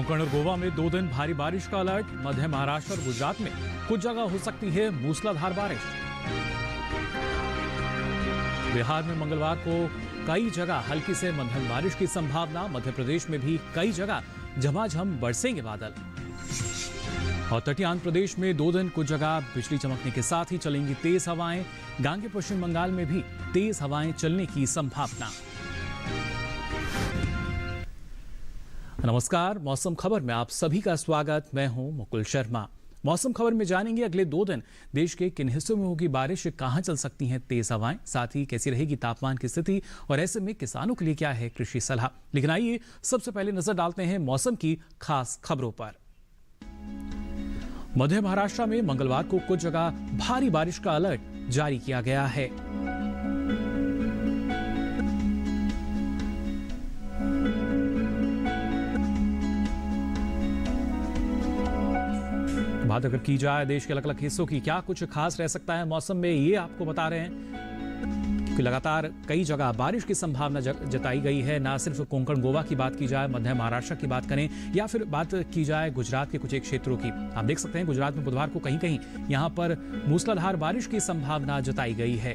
कोंकण और गोवा में 2 दिन भारी बारिश का अलर्ट। मध्य महाराष्ट्र और गुजरात में कुछ जगह हो सकती है मूसलाधार बारिश। बिहार में मंगलवार को कई जगह हल्की से मध्यम बारिश की संभावना। मध्य प्रदेश में भी कई जगह झमाझम बरसेंगे बादल। और तटीय आंध्र प्रदेश में 2 दिन कुछ जगह बिजली चमकने के साथ ही चलेंगी तेज हवाएं। गांगे पश्चिम बंगाल में भी तेज हवाएं चलने की संभावना। नमस्कार, मौसम खबर में आप सभी का स्वागत। मैं हूं मुकुल शर्मा। मौसम खबर में जानेंगे अगले 2 दिन देश के किन हिस्सों में होगी बारिश, कहां चल सकती हैं तेज हवाएं, साथ ही कैसी रहेगी तापमान की स्थिति और ऐसे में किसानों के लिए क्या है कृषि सलाह। लेकिन आइए सबसे पहले नजर डालते हैं मौसम की खास खबरों पर। मध्य महाराष्ट्र में मंगलवार को कुछ जगह भारी बारिश का अलर्ट जारी किया गया है। बात अगर की जाए देश के अलग अलग हिस्सों की, क्या कुछ खास रह सकता है मौसम में, ये आपको बता रहे हैं कि लगातार कई जगह बारिश की संभावना जताई गई है। ना सिर्फ कोंकण गोवा की बात की जाए, मध्य महाराष्ट्र की बात करें या फिर बात की जाए गुजरात के कुछ एक क्षेत्रों की, आप देख सकते हैं गुजरात में बुधवार को कहीं कहीं यहां पर मूसलाधार बारिश की संभावना जताई गई है।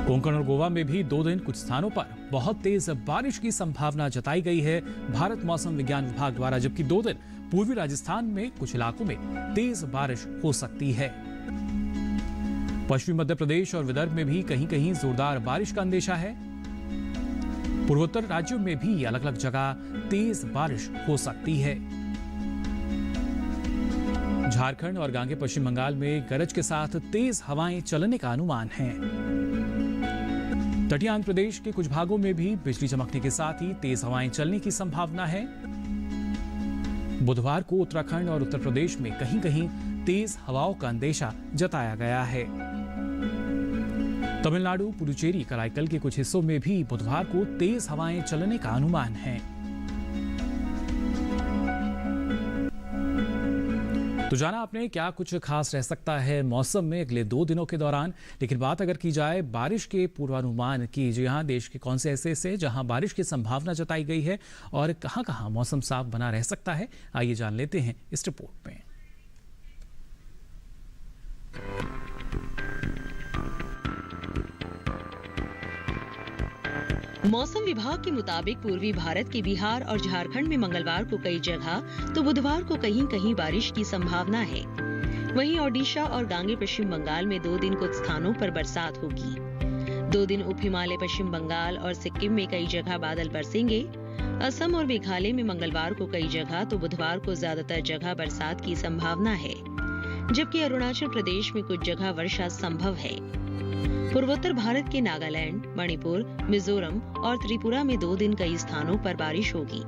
कोंकण और गोवा में भी 2 दिन कुछ स्थानों पर बहुत तेज बारिश की संभावना जताई गई है भारत मौसम विज्ञान विभाग द्वारा, जबकि 2 दिन पूर्वी राजस्थान में कुछ इलाकों में तेज बारिश हो सकती है। पश्चिमी मध्य प्रदेश और विदर्भ में भी कहीं कहीं जोरदार बारिश का अंदेशा है। पूर्वोत्तर राज्यों में भी अलग अलग जगह तेज बारिश हो सकती है। झारखंड और गांगे पश्चिम बंगाल में गरज के साथ तेज हवाएं चलने का अनुमान है। तटीय आंध्र प्रदेश के कुछ भागों में भी बिजली चमकने के साथ ही तेज हवाएं चलने की संभावना है। बुधवार को उत्तराखंड और उत्तर प्रदेश में कहीं कहीं तेज हवाओं का अंदेशा जताया गया है। तमिलनाडु, पुडुचेरी, कराईकल के कुछ हिस्सों में भी बुधवार को तेज हवाएं चलने का अनुमान है। तो जाना आपने क्या कुछ खास रह सकता है मौसम में अगले 2 दिनों के दौरान। लेकिन बात अगर की जाए बारिश के पूर्वानुमान की, जी हाँ, देश के कौन से ऐसे हिस्से जहां बारिश की संभावना जताई गई है और कहां कहां मौसम साफ बना रह सकता है, आइए जान लेते हैं इस रिपोर्ट में। मौसम विभाग के मुताबिक पूर्वी भारत के बिहार और झारखंड में मंगलवार को कई जगह तो बुधवार को कहीं कहीं बारिश की संभावना है। वहीं ओडिशा और गांगे पश्चिम बंगाल में 2 दिन कुछ स्थानों पर बरसात होगी। 2 दिन उप हिमालय पश्चिम बंगाल और सिक्किम में कई जगह बादल बरसेंगे। असम और मेघालय में मंगलवार को कई जगह तो बुधवार को ज्यादातर जगह बरसात की संभावना है, जबकि अरुणाचल प्रदेश में कुछ जगह वर्षा संभव है। पूर्वोत्तर भारत के नागालैंड, मणिपुर, मिजोरम और त्रिपुरा में 2 दिन कई स्थानों पर बारिश होगी।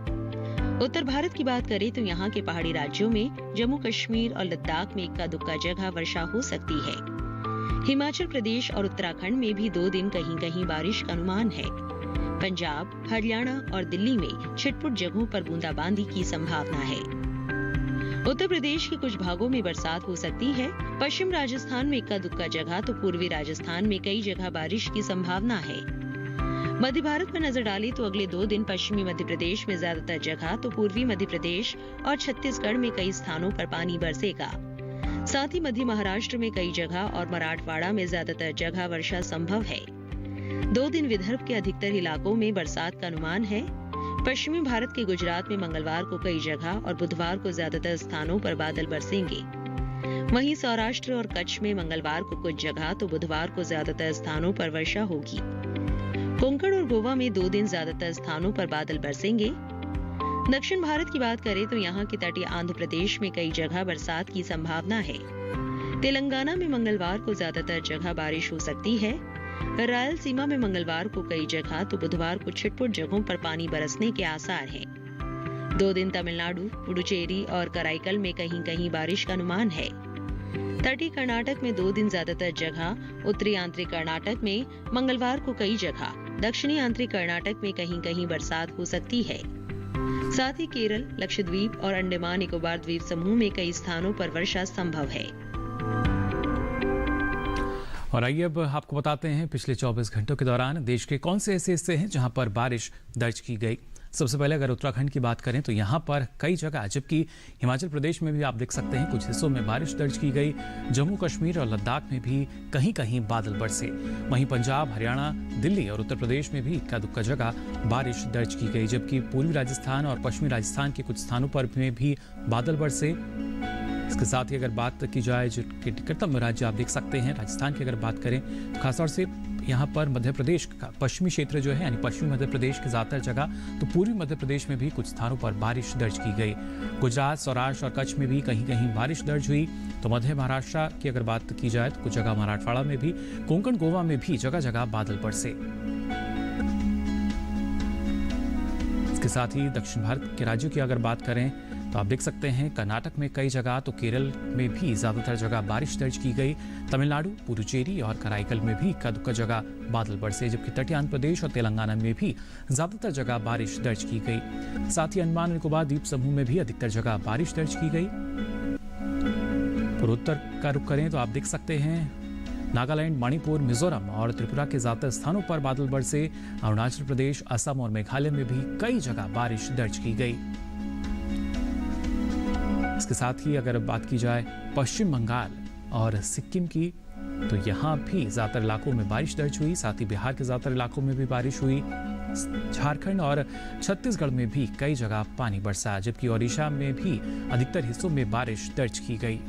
उत्तर भारत की बात करें तो यहाँ के पहाड़ी राज्यों में जम्मू कश्मीर और लद्दाख में इक्का दुक्का जगह वर्षा हो सकती है। हिमाचल प्रदेश और उत्तराखंड में भी 2 दिन कहीं कहीं बारिश का अनुमान है। पंजाब, हरियाणा और दिल्ली में छिटपुट जगहों पर बूंदाबांदी की संभावना है। उत्तर प्रदेश के कुछ भागों में बरसात हो सकती है। पश्चिम राजस्थान में इक्का दुक्का जगह तो पूर्वी राजस्थान में कई जगह बारिश की संभावना है। मध्य भारत पर नजर डालें तो अगले 2 दिन पश्चिमी मध्य प्रदेश में ज्यादातर जगह तो पूर्वी मध्य प्रदेश और छत्तीसगढ़ में कई स्थानों पर पानी बरसेगा। साथ ही मध्य महाराष्ट्र में कई जगह और मराठवाड़ा में ज्यादातर जगह वर्षा संभव है। 2 दिन विदर्भ के अधिकतर इलाकों में बरसात का अनुमान है। पश्चिमी भारत के गुजरात में मंगलवार को कई जगह और बुधवार को ज्यादातर स्थानों पर बादल बरसेंगे। वहीं सौराष्ट्र और कच्छ में मंगलवार को कुछ जगह तो बुधवार को ज्यादातर स्थानों पर वर्षा होगी। कोंकण और गोवा में 2 दिन ज्यादातर स्थानों पर बादल बरसेंगे। दक्षिण भारत की बात करें तो यहाँ के तटीय आंध्र प्रदेश में कई जगह बरसात की संभावना है। तेलंगाना में मंगलवार को ज्यादातर जगह बारिश हो सकती है। रायलसीमा में मंगलवार को कई जगह तो बुधवार को छिटपुट जगहों पर पानी बरसने के आसार हैं। 2 दिन तमिलनाडु, पुडुचेरी और कराईकल में कहीं कहीं बारिश का अनुमान है। तटीय कर्नाटक में 2 दिन ज्यादातर जगह, उत्तरी आंतरिक कर्नाटक में मंगलवार को कई जगह, दक्षिणी आंतरिक कर्नाटक में कहीं कहीं बरसात हो सकती है। साथ ही केरल, लक्षद्वीप और अंडमान निकोबार द्वीप समूह में कई स्थानों पर वर्षा संभव है। और आइए अब आपको बताते हैं पिछले 24 घंटों के दौरान देश के कौन से ऐसे हिस्से हैं जहां पर बारिश दर्ज की गई। सबसे पहले अगर उत्तराखंड की बात करें तो यहाँ पर कई जगह, जबकि हिमाचल प्रदेश में भी आप देख सकते हैं कुछ हिस्सों में बारिश दर्ज की गई। जम्मू कश्मीर और लद्दाख में भी कहीं कहीं बादल बरसे। वहीं पंजाब, हरियाणा, दिल्ली और उत्तर प्रदेश में भी इक्का दुक्का जगह बारिश दर्ज की गई, जबकि पूर्वी राजस्थान और पश्चिमी राजस्थान के कुछ स्थानों पर में भी बादल बरसे। इसके साथ ही अगर बात की जाए जो कि निकटतम राज्य आप देख सकते हैं राजस्थान की अगर बात करें तो खासतौर से यहाँ पर मध्य प्रदेश का पश्चिमी क्षेत्र जो है यानी पश्चिमी मध्य प्रदेश की ज़्यादातर जगह, तो पूर्वी मध्य प्रदेश में भी कुछ स्थानों पर बारिश दर्ज की गई। गुजरात, सौराष्ट्र और कच्छ में भी कहीं कहीं बारिश दर्ज हुई। तो मध्य महाराष्ट्र की अगर बात की जाए तो कुछ जगह मराठवाड़ा में भी, कोंकण, गोवा में भी जगह जगह बादल बरसे। इसके साथ ही दक्षिण भारत के राज्यों की अगर बात करें तो आप देख सकते हैं कर्नाटक में कई जगह, तो केरल में भी ज्यादातर जगह बारिश दर्ज की गई। तमिलनाडु, पुडुचेरी और कराईकल में भी इक्का दुक्का जगह बादल बरसे, जबकि तटीय आंध्र प्रदेश और तेलंगाना में भी ज्यादातर जगह बारिश दर्ज की गई। साथ ही अंडमान निकोबार द्वीप समूह में भी अधिकतर जगह बारिश दर्ज की गई। पूर्वोत्तर का रुख करें तो आप देख सकते हैं नागालैंड, मणिपुर, मिजोरम और त्रिपुरा के ज्यादातर स्थानों पर बादल बरसे। अरुणाचल प्रदेश, असम और मेघालय में भी कई जगह बारिश दर्ज की गई। इसके साथ ही अगर बात की जाए पश्चिम बंगाल और सिक्किम की, तो यहाँ भी ज्यादातर इलाकों में बारिश दर्ज हुई। साथ ही बिहार के ज्यादातर इलाकों में भी बारिश हुई। झारखंड और छत्तीसगढ़ में भी कई जगह पानी बरसा, जबकि ओडिशा में भी अधिकतर हिस्सों में बारिश दर्ज की गई।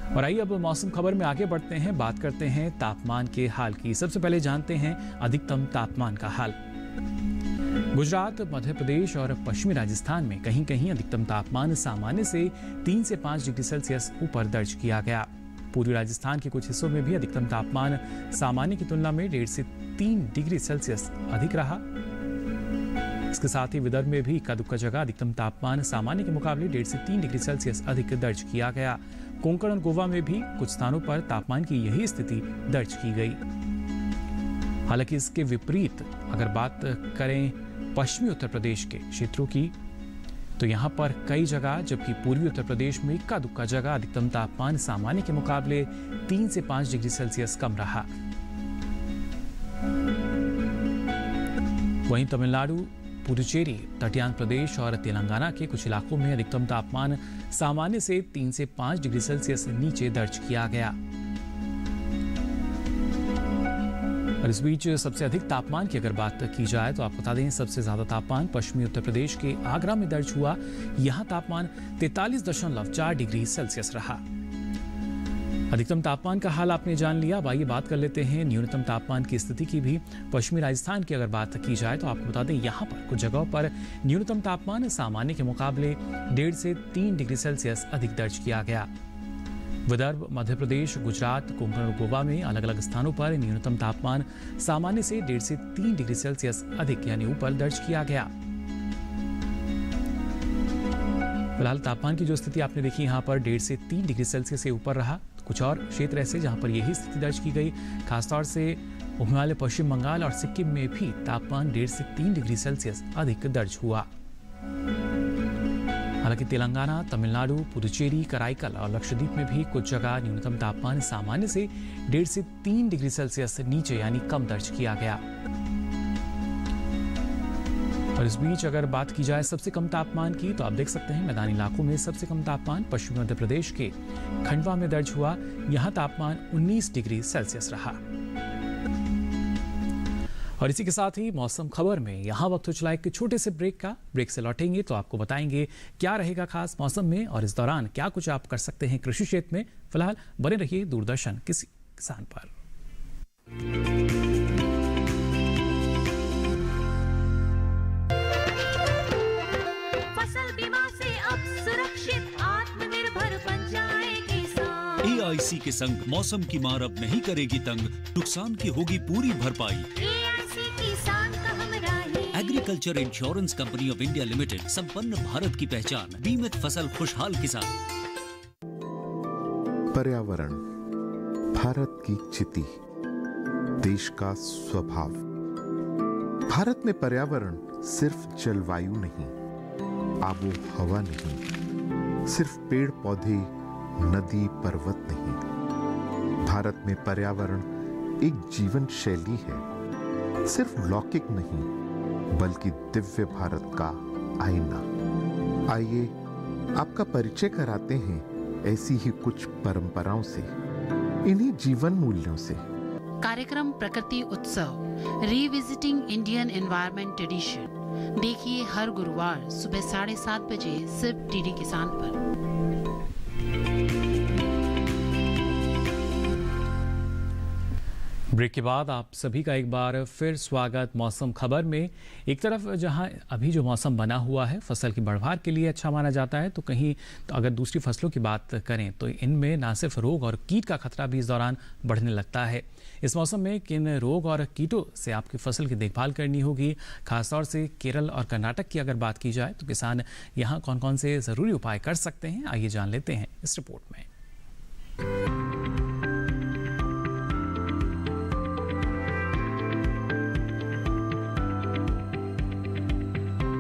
और आइए अब मौसम खबर में आगे बढ़ते हैं, बात करते हैं तापमान के हाल की। सबसे पहले जानते हैं अधिकतम तापमान का हाल। गुजरात, मध्य प्रदेश और पश्चिमी राजस्थान में कहीं कहीं अधिकतम तापमान सामान्य से 3 से 5 डिग्री सेल्सियस ऊपर दर्ज किया गया। पूर्वी राजस्थान के कुछ हिस्सों में भी अधिकतम तापमान सामान्य की तुलना में 1.5 से 3 डिग्री सेल्सियस अधिक रहा। इसके साथ ही विदर्भ में भी इक्का दुक्का जगह अधिकतम तापमान सामान्य के मुकाबले 1.5 से 3 डिग्री सेल्सियस अधिक दर्ज किया गया। कोंकण और गोवा में भी कुछ स्थानों पर तापमान की यही स्थिति दर्ज की गई। हालांकि इसके विपरीत अगर बात करें पश्चिमी उत्तर प्रदेश के क्षेत्रों की, तो यहाँ पर कई जगह, जबकि पूर्वी उत्तर प्रदेश में इक्का दुक्का जगह अधिकतम तापमान सामान्य के मुकाबले 3 से 5 डिग्री सेल्सियस कम रहा। वहीं तमिलनाडु, पुडुचेरी, तटीय आंध्र प्रदेश और तेलंगाना के कुछ इलाकों में अधिकतम तापमान सामान्य से 3 से 5 डिग्री सेल्सियस नीचे दर्ज किया गया। और इस बीच सबसे अधिक तापमान की अगर बात की जाए तो आपको बता दें सबसे ज्यादा तापमान पश्चिमी उत्तर प्रदेश के आगरा में दर्ज हुआ। यहां तापमान 43.4 डिग्री सेल्सियस रहा। अधिकतम तापमान का हाल आपने जान लिया। अब आइए बात कर लेते हैं न्यूनतम तापमान की स्थिति की भी। पश्चिमी राजस्थान की अगर बात की जाए तो आपको बता दें यहाँ पर कुछ जगहों पर न्यूनतम तापमान सामान्य के मुकाबले 1.5 से 3 डिग्री सेल्सियस अधिक दर्ज किया गया। विदर्भ, मध्य प्रदेश, गुजरात, कोंकण और गोवा में अलग अलग स्थानों पर न्यूनतम तापमान सामान्य से 1.5 से 3 डिग्री सेल्सियस अधिक यानी ऊपर दर्ज किया गया। फिलहाल तापमान की जो स्थिति आपने देखी यहाँ पर 1.5 से 3 डिग्री सेल्सियस से ऊपर रहा। कुछ और क्षेत्र ऐसे जहां पर यही स्थिति दर्ज की गई, खासतौर से हिमालय, पश्चिम बंगाल और सिक्किम में भी तापमान 1.5 से 3 डिग्री सेल्सियस अधिक दर्ज हुआ। हालांकि तेलंगाना, तमिलनाडु, पुडुचेरी, कराईकल और लक्षद्वीप में भी कुछ जगह न्यूनतम तापमान सामान्य से 1.5 से 3 डिग्री सेल्सियस नीचे यानी कम दर्ज किया गया। और इस बीच अगर बात की जाए सबसे कम तापमान की, तो आप देख सकते हैं मैदानी इलाकों में सबसे कम तापमान पश्चिमी मध्य प्रदेश के खंडवा में दर्ज हुआ। यहां तापमान 19 डिग्री सेल्सियस रहा। और इसी के साथ ही मौसम खबर में यहाँ वक्त हो चला एक छोटे से ब्रेक का। ब्रेक से लौटेंगे तो आपको बताएंगे क्या रहेगा खास मौसम में और इस दौरान क्या कुछ आप कर सकते हैं कृषि क्षेत्र में। फिलहाल बने रहिए दूरदर्शन किसान पर। फसल बीमा से अब सुरक्षित आत्मनिर्भर बन जाए किसान। AIC के संग मौसम की मार अब नहीं करेगी तंग, नुकसान की होगी पूरी भरपाई। Agriculture insurance company of India limited, संपन्न भारत की पहचान, बीमित फसल खुशहाल किसान। पर्यावरण भारत की चिति, देश का स्वभाव। भारत में पर्यावरण सिर्फ जलवायु नहीं, आबो हवा नहीं, सिर्फ पेड़ पौधे, नदी पर्वत नहीं। भारत में पर्यावरण एक जीवन शैली है, सिर्फ लौकिक नहीं, बल्कि दिव्य भारत का आईना। आइए आपका परिचय कराते हैं ऐसी ही कुछ परंपराओं से, इन्हीं जीवन मूल्यों से। कार्यक्रम प्रकृति उत्सव रिविजिटिंग इंडियन एनवायरनमेंट ट्रेडिशन देखिए हर गुरुवार सुबह 7:30 बजे सिर्फ डीडी किसान पर। ब्रेक के बाद आप सभी का एक बार फिर स्वागत मौसम खबर में। एक तरफ जहां अभी जो मौसम बना हुआ है फसल की बढ़वार के लिए अच्छा माना जाता है, तो कहीं तो अगर दूसरी फसलों की बात करें तो इनमें ना सिर्फ रोग और कीट का खतरा भी इस दौरान बढ़ने लगता है। इस मौसम में किन रोग और कीटों से आपकी फसल की देखभाल करनी होगी, खासतौर से केरल और कर्नाटक की अगर बात की जाए तो किसान यहाँ कौन कौन से ज़रूरी उपाय कर सकते हैं, आइए जान लेते हैं इस रिपोर्ट में।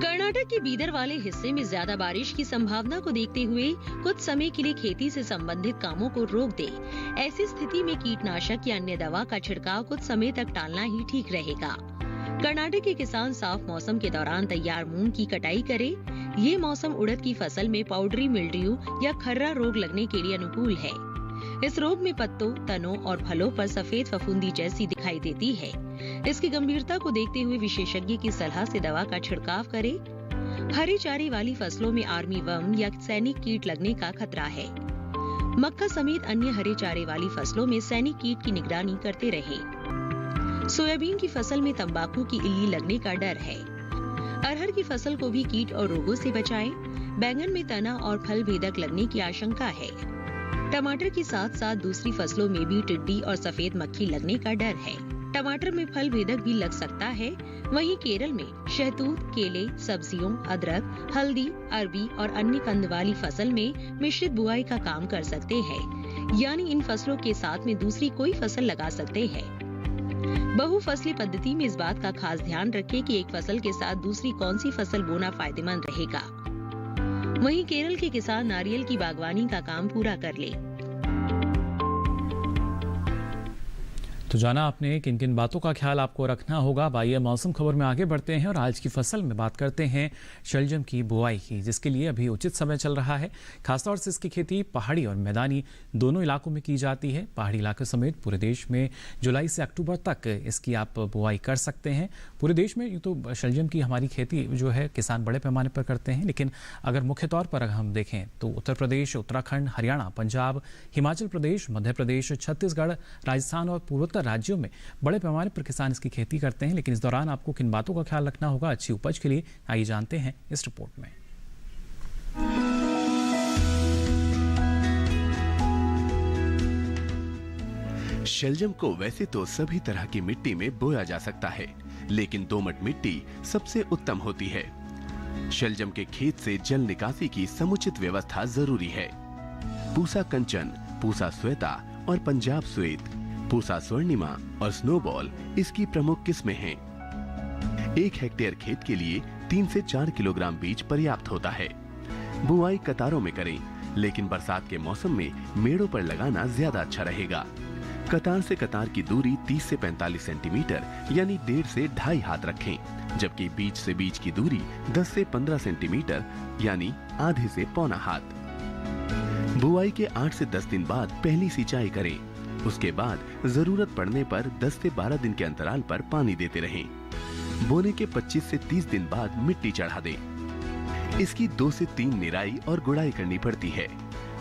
कर्नाटक के बीदर वाले हिस्से में ज्यादा बारिश की संभावना को देखते हुए कुछ समय के लिए खेती से संबंधित कामों को रोक दे। ऐसी स्थिति में कीटनाशक या अन्य दवा का छिड़काव कुछ समय तक टालना ही ठीक रहेगा। कर्नाटक के किसान साफ मौसम के दौरान तैयार मूंग की कटाई करें। ये मौसम उड़द की फसल में पाउडरी मिल्ड्यू या खर्रा रोग लगने के लिए अनुकूल है। इस रोग में पत्तों, तनों और फलों पर सफेद फफूंदी जैसी दिखाई देती है। इसकी गंभीरता को देखते हुए विशेषज्ञ की सलाह से दवा का छिड़काव करें। हरे चारे वाली फसलों में आर्मी वर्म या सैनिक कीट लगने का खतरा है। मक्का समेत अन्य हरे चारे वाली फसलों में सैनिक कीट की निगरानी करते रहें। सोयाबीन की फसल में तंबाकू की इल्ली लगने का डर है। अरहर की फसल को भी कीट और रोगों से बचाएं। बैंगन में तना और फल भेदक लगने की आशंका है। टमाटर के साथ साथ दूसरी फसलों में भी टिड्डी और सफेद मक्खी लगने का डर है। टमाटर में फल भेदक भी लग सकता है। वहीं केरल में शहतूत, केले, सब्जियों, अदरक, हल्दी, अरबी और अन्य कंद वाली फसल में मिश्रित बुआई का काम कर सकते हैं, यानी इन फसलों के साथ में दूसरी कोई फसल लगा सकते हैं। बहुफसली पद्धति में इस बात का खास ध्यान रखें कि एक फसल के साथ दूसरी कौन सी फसल बोना फायदेमंद रहेगा। वहीं केरल के किसान नारियल की बागवानी का काम पूरा कर ले। तो जाना आपने किन किन बातों का ख्याल आपको रखना होगा। आइए मौसम खबर में आगे बढ़ते हैं और आज की फसल में बात करते हैं शलजम की बुआई की, जिसके लिए अभी उचित समय चल रहा है। खासतौर से इसकी खेती पहाड़ी और मैदानी दोनों इलाकों में की जाती है। पहाड़ी इलाके समेत पूरे देश में जुलाई से अक्टूबर तक इसकी आप बुआई कर सकते हैं। पूरे देश में यूँ तो शलजम की हमारी खेती जो है किसान बड़े पैमाने पर करते हैं, लेकिन अगर मुख्य तौर पर अगर हम देखें तो उत्तर प्रदेश, उत्तराखंड, हरियाणा, पंजाब, हिमाचल प्रदेश, मध्य प्रदेश, छत्तीसगढ़, राजस्थान और पूर्वोत्तर राज्यों में बड़े पैमाने पर किसान इसकी खेती करते हैं। लेकिन इस दौरान आपको किन बातों का ख्याल रखना होगा अच्छी उपज के लिए, आइए जानते हैं इस रिपोर्ट में। शलजम को वैसे तो सभी तरह की मिट्टी में बोया जा सकता है, लेकिन दोमट मिट्टी सबसे उत्तम होती है। शलजम के खेत से जल निकासी की समुचित व्यवस्था जरूरी है। पूसा कंचन, पूसा श्वेता और पंजाब श्वेत, पूसा स्वर्णिमा और स्नोबॉल इसकी प्रमुख किस्में हैं। 1 हेक्टेयर खेत के लिए 3 से 4 किलोग्राम बीज पर्याप्त होता है। बुआई कतारों में करें, लेकिन बरसात के मौसम में मेड़ों पर लगाना ज्यादा अच्छा रहेगा। कतार से कतार की दूरी 30 से 45 सेंटीमीटर यानी 1.5 से 2.5 हाथ रखें, जबकि बीज से बीज की दूरी 10 से 15 सेंटीमीटर यानी आधे से पौना हाथ। बुआई के 8 से 10 दिन बाद पहली सिंचाई करें। उसके बाद जरूरत पड़ने पर 10 से 12 दिन के अंतराल पर पानी देते रहें। बोने के 25 से 30 दिन बाद मिट्टी चढ़ा दें। इसकी 2 से 3 निराई और गुड़ाई करनी पड़ती है।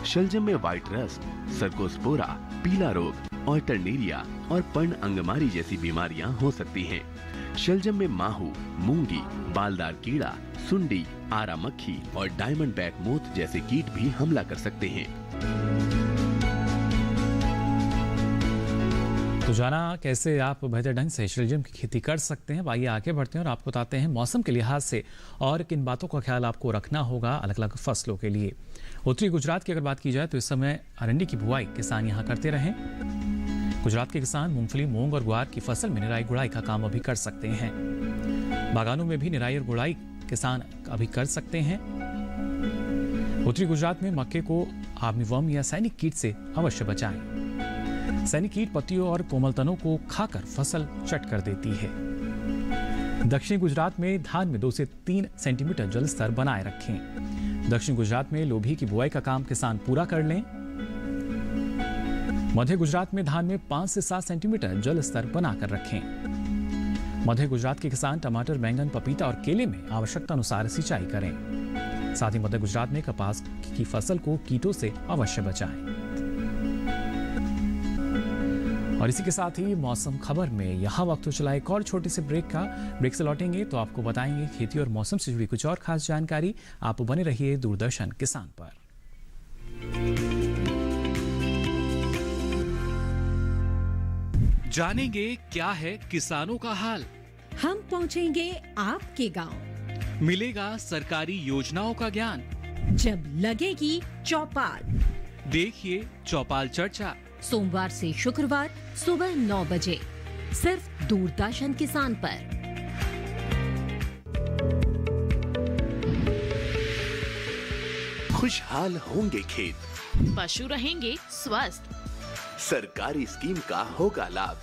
शलजम में व्हाइट रस्ट, सर्कोस्पोरा, पीला रोग, ऑल्टरनेरिया और पर्ण अंगमारी जैसी बीमारियां हो सकती हैं। शलजम में माहू, मूंगी, बालदार कीड़ा, सुंडी, आरा मक्खी और डायमंड बैक मोथ जैसे कीट भी हमला कर सकते हैं। तो जाना कैसे आप बेहतर ढंग से शलजम की खेती कर सकते हैं। आइए आगे बढ़ते हैं और आपको बताते हैं मौसम के लिहाज से और किन बातों का ख्याल आपको रखना होगा अलग अलग फसलों के लिए। उत्तरी गुजरात की अगर बात की जाए तो इस समय अरंडी की बुआई किसान यहाँ करते रहे। गुजरात के किसान मूंगफली, मूंग और ग्वार की फसल में निराई गुड़ाई का काम अभी कर सकते हैं। बागानों में भी निराई और गुड़ाई किसान अभी कर सकते हैं। उत्तरी गुजरात में मक्के को आर्मीवर्म या सैनिक कीट से अवश्य बचाएं। सैनिक कीट पत्तियों और कोमल तनों को खाकर फसल चट कर देती है। दक्षिणी गुजरात में धान में 2 से 3 सेंटीमीटर जल स्तर बनाए रखें। दक्षिण गुजरात में लोभी की बुआई का काम किसान पूरा कर लें। मध्य गुजरात में धान में 5 से 7 सेंटीमीटर जल स्तर बनाकर रखें। मध्य गुजरात के किसान टमाटर, बैंगन, पपीता और केले में आवश्यकता अनुसार सिंचाई करें। साथ ही मध्य गुजरात में कपास की फसल को कीटों से अवश्य बचाएं। और इसी के साथ ही मौसम खबर में यहाँ वक्त हो चला एक और छोटे से ब्रेक का। ब्रेक से लौटेंगे तो आपको बताएंगे खेती और मौसम से जुड़ी कुछ और खास जानकारी। आप बने रहिए दूरदर्शन किसान पर। जानेंगे क्या है किसानों का हाल। हम पहुंचेंगे आपके गांव। मिलेगा सरकारी योजनाओं का ज्ञान। जब लगेगी चौपाल, देखिए चौपाल चर्चा सोमवार से शुक्रवार सुबह 9 बजे सिर्फ दूरदर्शन किसान पर। खुशहाल होंगे खेत, पशु रहेंगे स्वस्थ, सरकारी स्कीम का होगा लाभ,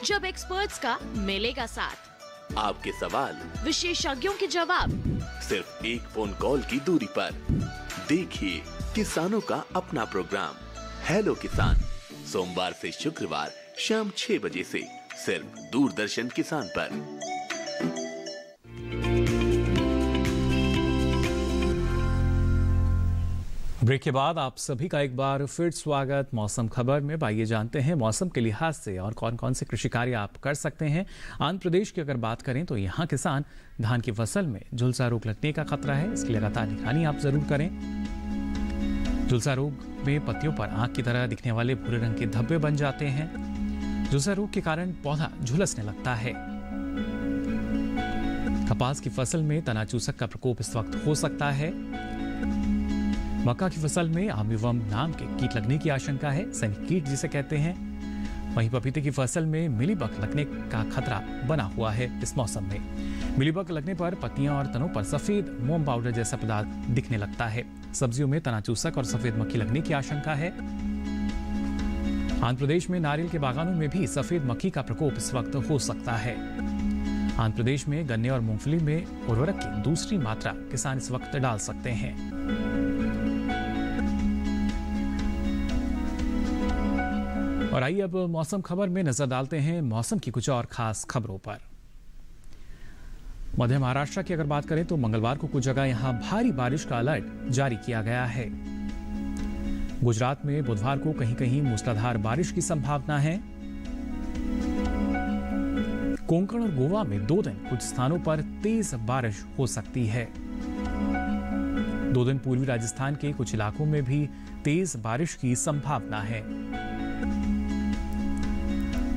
जब एक्सपर्ट्स का मिलेगा साथ, आपके सवाल विशेषज्ञों के जवाब, सिर्फ एक फोन कॉल की दूरी पर। देखिए किसानों का अपना प्रोग्राम हेलो किसान, सोमवार से शुक्रवार शाम 6 बजे से सिर्फ दूरदर्शन किसान पर। ब्रेक के बाद आप सभी का एक बार फिर स्वागत मौसम खबर में। आइए जानते हैं मौसम के लिहाज से और कौन कौन से कृषि कार्य आप कर सकते हैं। आंध्र प्रदेश की अगर बात करें तो यहाँ किसान धान की फसल में झुलसा रोग लगने का खतरा है, इसकी लगातार निगरानी आप जरूर करें। झुलसा रोग में पत्तियों पर आंख की तरह दिखने वाले भूरे रंग के धब्बे बन जाते हैं। झुलसा रोग के कारण पौधा झुलसने लगता है। कपास की फसल में तना चूसक का प्रकोप इस वक्त हो सकता है। मक्का की फसल में आर्मीवर्म नाम के कीट लगने की आशंका है, सैनिक कीट जिसे कहते हैं। वहीं पपीते की फसल में मिलीबग लगने का खतरा बना हुआ है। इस मौसम में मिलीबग लगने पर पत्तियां और तनों पर सफेद मोम पाउडर जैसा पदार्थ दिखने लगता है। सब्जियों में तना चूसक और सफेद मक्खी लगने की आशंका है। आंध्र प्रदेश में नारियल के बागानों में भी सफेद मक्खी का प्रकोप इस वक्त हो सकता है। आंध्र प्रदेश में गन्ने और मूंगफली में उर्वरक की दूसरी मात्रा किसान इस वक्त डाल सकते हैं। और आइए अब मौसम खबर में नजर डालते हैं मौसम की कुछ और खास खबरों पर। मध्य महाराष्ट्र की अगर बात करें तो मंगलवार को कुछ जगह यहां भारी बारिश का अलर्ट जारी किया गया है। गुजरात में बुधवार को कहीं कहीं मूसलाधार बारिश की संभावना है। कोंकण और गोवा में 2 दिन कुछ स्थानों पर तेज बारिश हो सकती है। 2 दिन पूर्वी राजस्थान के कुछ इलाकों में भी तेज बारिश की संभावना है।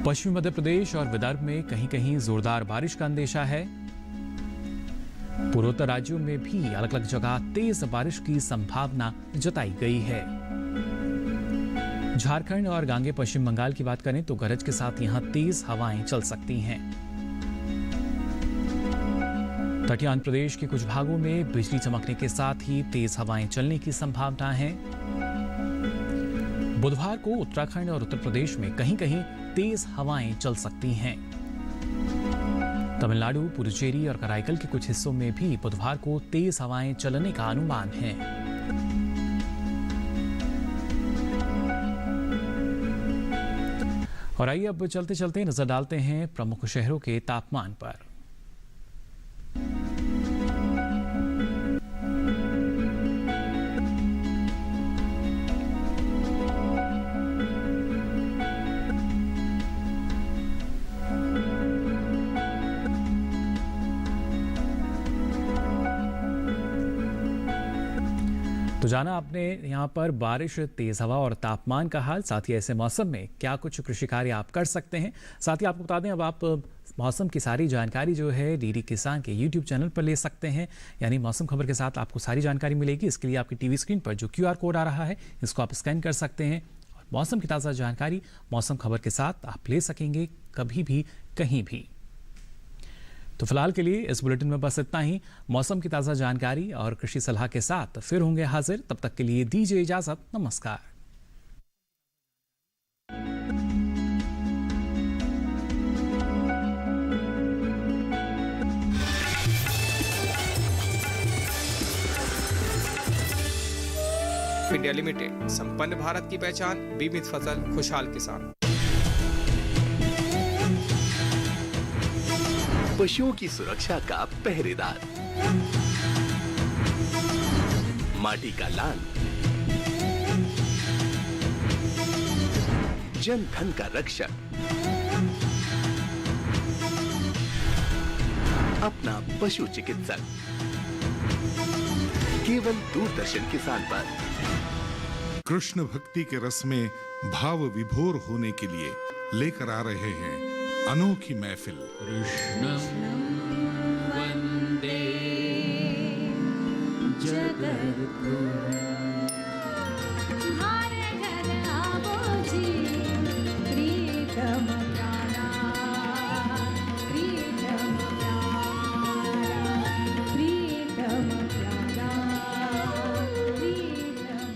पश्चिमी मध्य प्रदेश और विदर्भ में कहीं कहीं जोरदार बारिश का अंदेशा है। पूर्वोत्तर राज्यों में भी अलग अलग जगह तेज बारिश की संभावना जताई गई है। झारखंड और गांगे पश्चिम बंगाल की बात करें तो गरज के साथ यहां तेज हवाएं चल सकती हैं। तटीय आंध्र प्रदेश के कुछ भागों में बिजली चमकने के साथ ही तेज हवाएं चलने की संभावना है। बुधवार को उत्तराखंड और उत्तर प्रदेश में कहीं कहीं तेज हवाएं चल सकती हैं। तमिलनाडु, पुडुचेरी और कराईकल के कुछ हिस्सों में भी बुधवार को तेज हवाएं चलने का अनुमान है। और आइए अब चलते चलते नजर डालते हैं प्रमुख शहरों के तापमान पर। तो जाना आपने यहाँ पर बारिश, तेज हवा और तापमान का हाल, साथ ही ऐसे मौसम में क्या कुछ कृषि कार्य आप कर सकते हैं। साथ ही आपको बता दें अब आप मौसम की सारी जानकारी जो है डीडी किसान के यूट्यूब चैनल पर ले सकते हैं। यानी मौसम खबर के साथ आपको सारी जानकारी मिलेगी। इसके लिए आपकी टीवी स्क्रीन पर जो QR कोड आ रहा है इसको आप स्कैन कर सकते हैं और मौसम की ताज़ा जानकारी मौसम खबर के साथ आप ले सकेंगे कभी भी कहीं भी। तो फिलहाल के लिए इस बुलेटिन में बस इतना ही। मौसम की ताज़ा जानकारी और कृषि सलाह के साथ फिर होंगे हाजिर। तब तक के लिए दीजिए इजाजत। नमस्कार। इंडिया लिमिटेड, संपन्न भारत की पहचान, बीमित फसल, खुशहाल किसान। पशुओं की सुरक्षा का पहरेदार, माटी का लाल, जन धन का रक्षक, अपना पशु चिकित्सक, केवल दूरदर्शन किसान पर। कृष्ण भक्ति के रस में भाव विभोर होने के लिए लेकर आ रहे हैं अनोखी महफिल। कृष्णं वंदे जगद्गुरुं। हमारे घर आवो जी, प्रीतम प्यारा, प्रीतम प्यारा, प्रीतम प्यारा, प्रीतम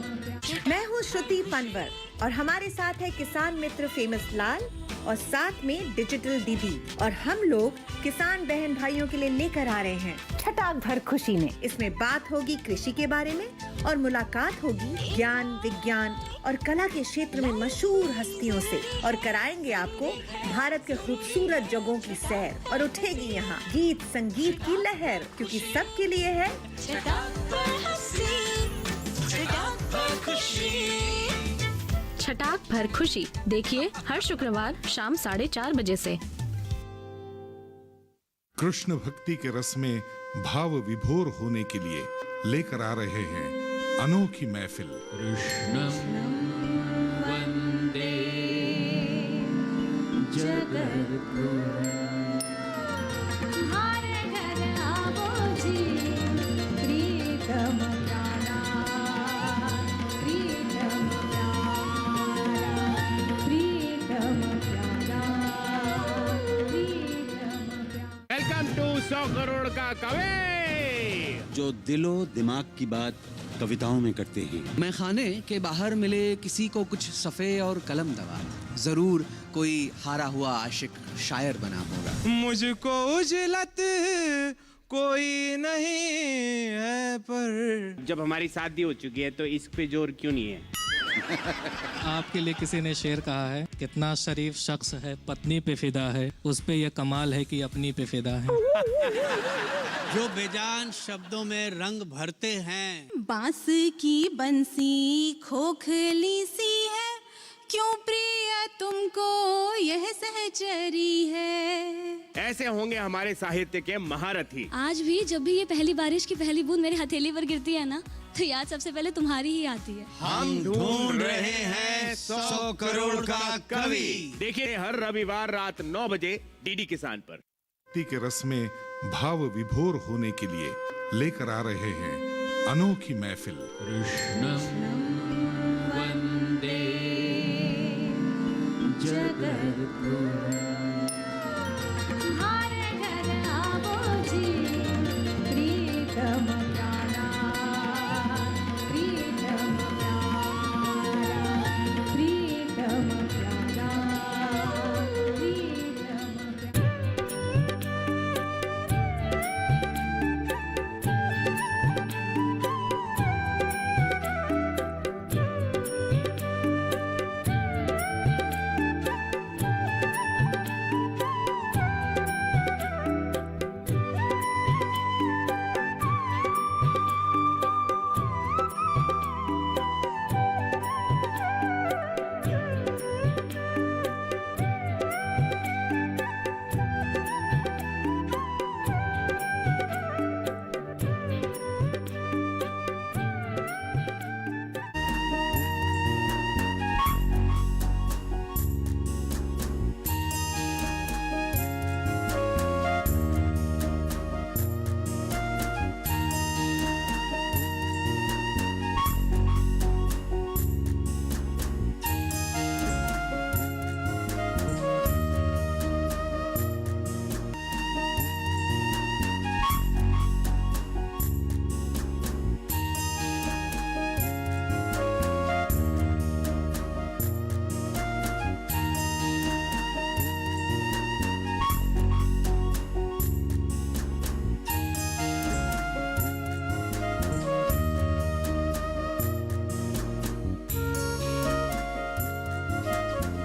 प्यारा। मैं हूँ श्रुति पनवर और हमारे साथ है किसान मित्र फेमस लाल और साथ में डिजिटल दीदी, और हम लोग किसान बहन भाइयों के लिए लेकर आ रहे हैं छटाक भर खुशी में। इसमें बात होगी कृषि के बारे में और मुलाकात होगी ज्ञान, विज्ञान और कला के क्षेत्र में मशहूर हस्तियों से, और कराएंगे आपको भारत के खूबसूरत जगहों की सैर, और उठेगी यहाँ गीत संगीत की लहर, क्योंकि सबके लिए है छटाक भर खुशी। देखिए हर शुक्रवार शाम 4:30 बजे से। कृष्ण भक्ति के रस में भाव विभोर होने के लिए लेकर आ रहे हैं अनोखी महफिल। कृष्णं वंदे जगद्गुरुं। हमारे घर आवो जी, प्रीतम प्यारा, प्रीतम प्यारा, प्रीतम प्यारा, प्रीतम प्यारा। वेलकम टू 100 करोड़ का कवि, जो दिलो दिमाग की बात कविताओं में करते हैं। मैं खाने के बाहर मिले किसी को कुछ सफ़े और कलम दवा, जरूर कोई हारा हुआ आशिक शायर बना होगा। मुझको उजलत कोई नहीं है, पर जब हमारी शादी हो चुकी है तो इश्क पे जोर क्यों नहीं है? आपके लिए किसी ने शेर कहा है, कितना शरीफ शख्स है पत्नी पे फिदा है, उस पे ये कमाल है कि अपनी पे फिदा है। जो बेजान शब्दों में रंग भरते हैं। बांस की बंसी खोखली सी है, क्यों प्रिय तुमको यह सहचरी है। ऐसे होंगे हमारे साहित्य के महारथी। आज भी जब भी ये पहली बारिश की पहली बूंद मेरी हथेली पर गिरती है ना, तो याद सबसे पहले तुम्हारी ही आती है। हम ढूंढ रहे हैं 100 करोड़ का कवि। देखिए हर रविवार रात 9 बजे डीडी किसान पर। भक्ति के रस में भाव विभोर होने के लिए लेकर आ रहे हैं अनोखी महफिल। कृष्णं वंदे जगद्गुरुं। हमारे घर आवो जी, प्रीतम प्यारा, प्रीतम प्यारा, प्रीतम प्यारा, प्रीतम प्यारा।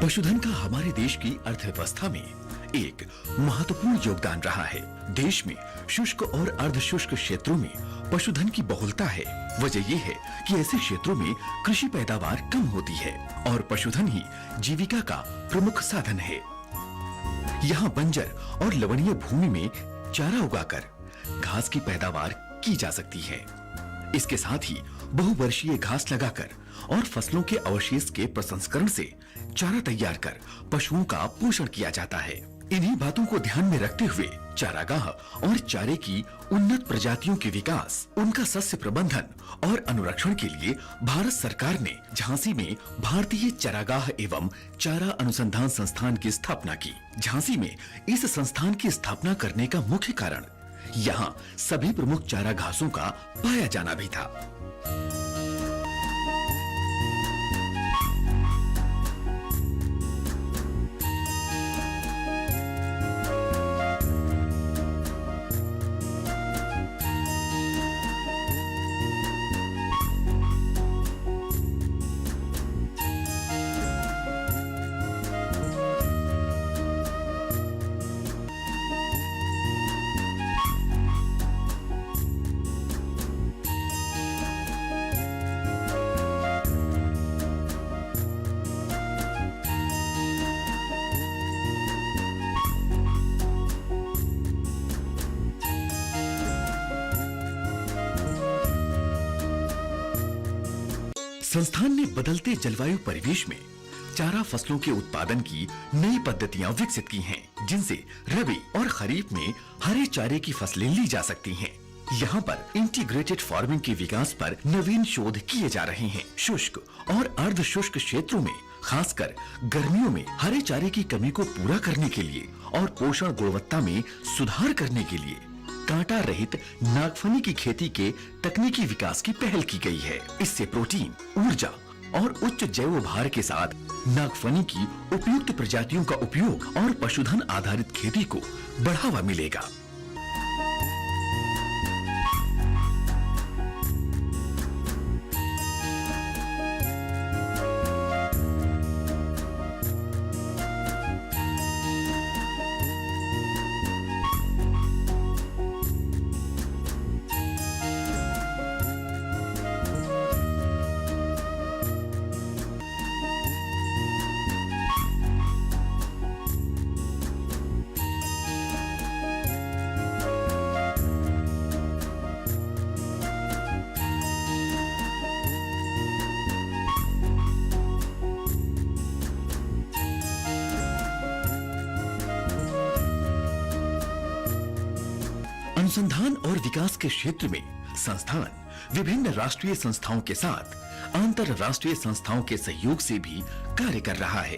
पशुधन का हमारे देश की अर्थव्यवस्था में एक महत्वपूर्ण योगदान रहा है। देश में शुष्क और अर्धशुष्क क्षेत्रों में पशुधन की बहुलता है। वजह यह है कि ऐसे क्षेत्रों में कृषि पैदावार कम होती है और पशुधन ही जीविका का प्रमुख साधन है। यहाँ बंजर और लवणीय भूमि में चारा उगाकर घास की पैदावार की जा सकती है। इसके साथ ही बहुवर्षीय घास लगाकर और फसलों के अवशेष के प्रसंस्करण से चारा तैयार कर पशुओं का पोषण किया जाता है। इन्हीं बातों को ध्यान में रखते हुए चारागाह और चारे की उन्नत प्रजातियों के विकास, उनका सस्य प्रबंधन और अनुरक्षण के लिए भारत सरकार ने झांसी में भारतीय चारागाह एवं चारा अनुसंधान संस्थान की स्थापना की। झांसी में इस संस्थान की स्थापना करने का मुख्य कारण यहाँ सभी प्रमुख चारा घासों का पाया जाना भी था। संस्थान ने बदलते जलवायु परिवेश में चारा फसलों के उत्पादन की नई पद्धतियां विकसित की हैं, जिनसे रबी और खरीफ में हरे चारे की फसलें ली जा सकती हैं। यहाँ पर इंटीग्रेटेड फार्मिंग के विकास पर नवीन शोध किए जा रहे हैं। शुष्क और अर्ध शुष्क क्षेत्रों में खासकर गर्मियों में हरे चारे की कमी को पूरा करने के लिए और पोषण गुणवत्ता में सुधार करने के लिए कांटा रहित नागफनी की खेती के तकनीकी विकास की पहल की गई है। इससे प्रोटीन, ऊर्जा और उच्च जैव भार के साथ नागफनी की उपयुक्त प्रजातियों का उपयोग और पशुधन आधारित खेती को बढ़ावा मिलेगा। अनुसंधान और विकास के क्षेत्र में संस्थान विभिन्न राष्ट्रीय संस्थाओं के साथ अंतरराष्ट्रीय संस्थाओं के सहयोग से भी कार्य कर रहा है।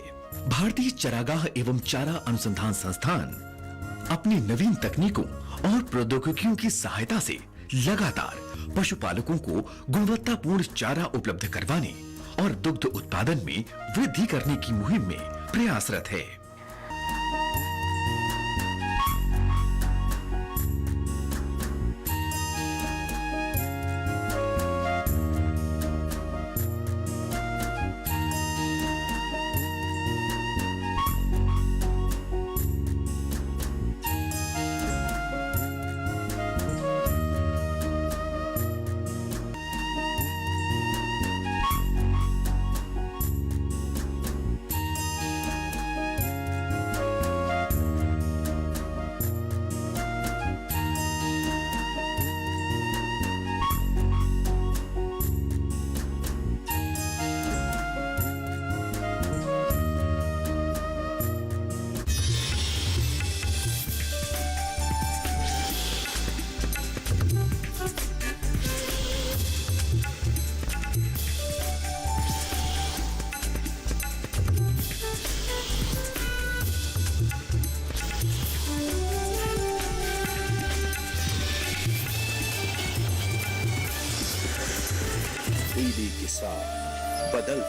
भारतीय चारागाह एवं चारा अनुसंधान संस्थान अपनी नवीन तकनीकों और प्रौद्योगिकियों की सहायता से लगातार पशुपालकों को गुणवत्तापूर्ण चारा उपलब्ध करवाने और दुग्ध उत्पादन में वृद्धि करने की मुहिम में प्रयासरत है। डीडी किसान, बदलते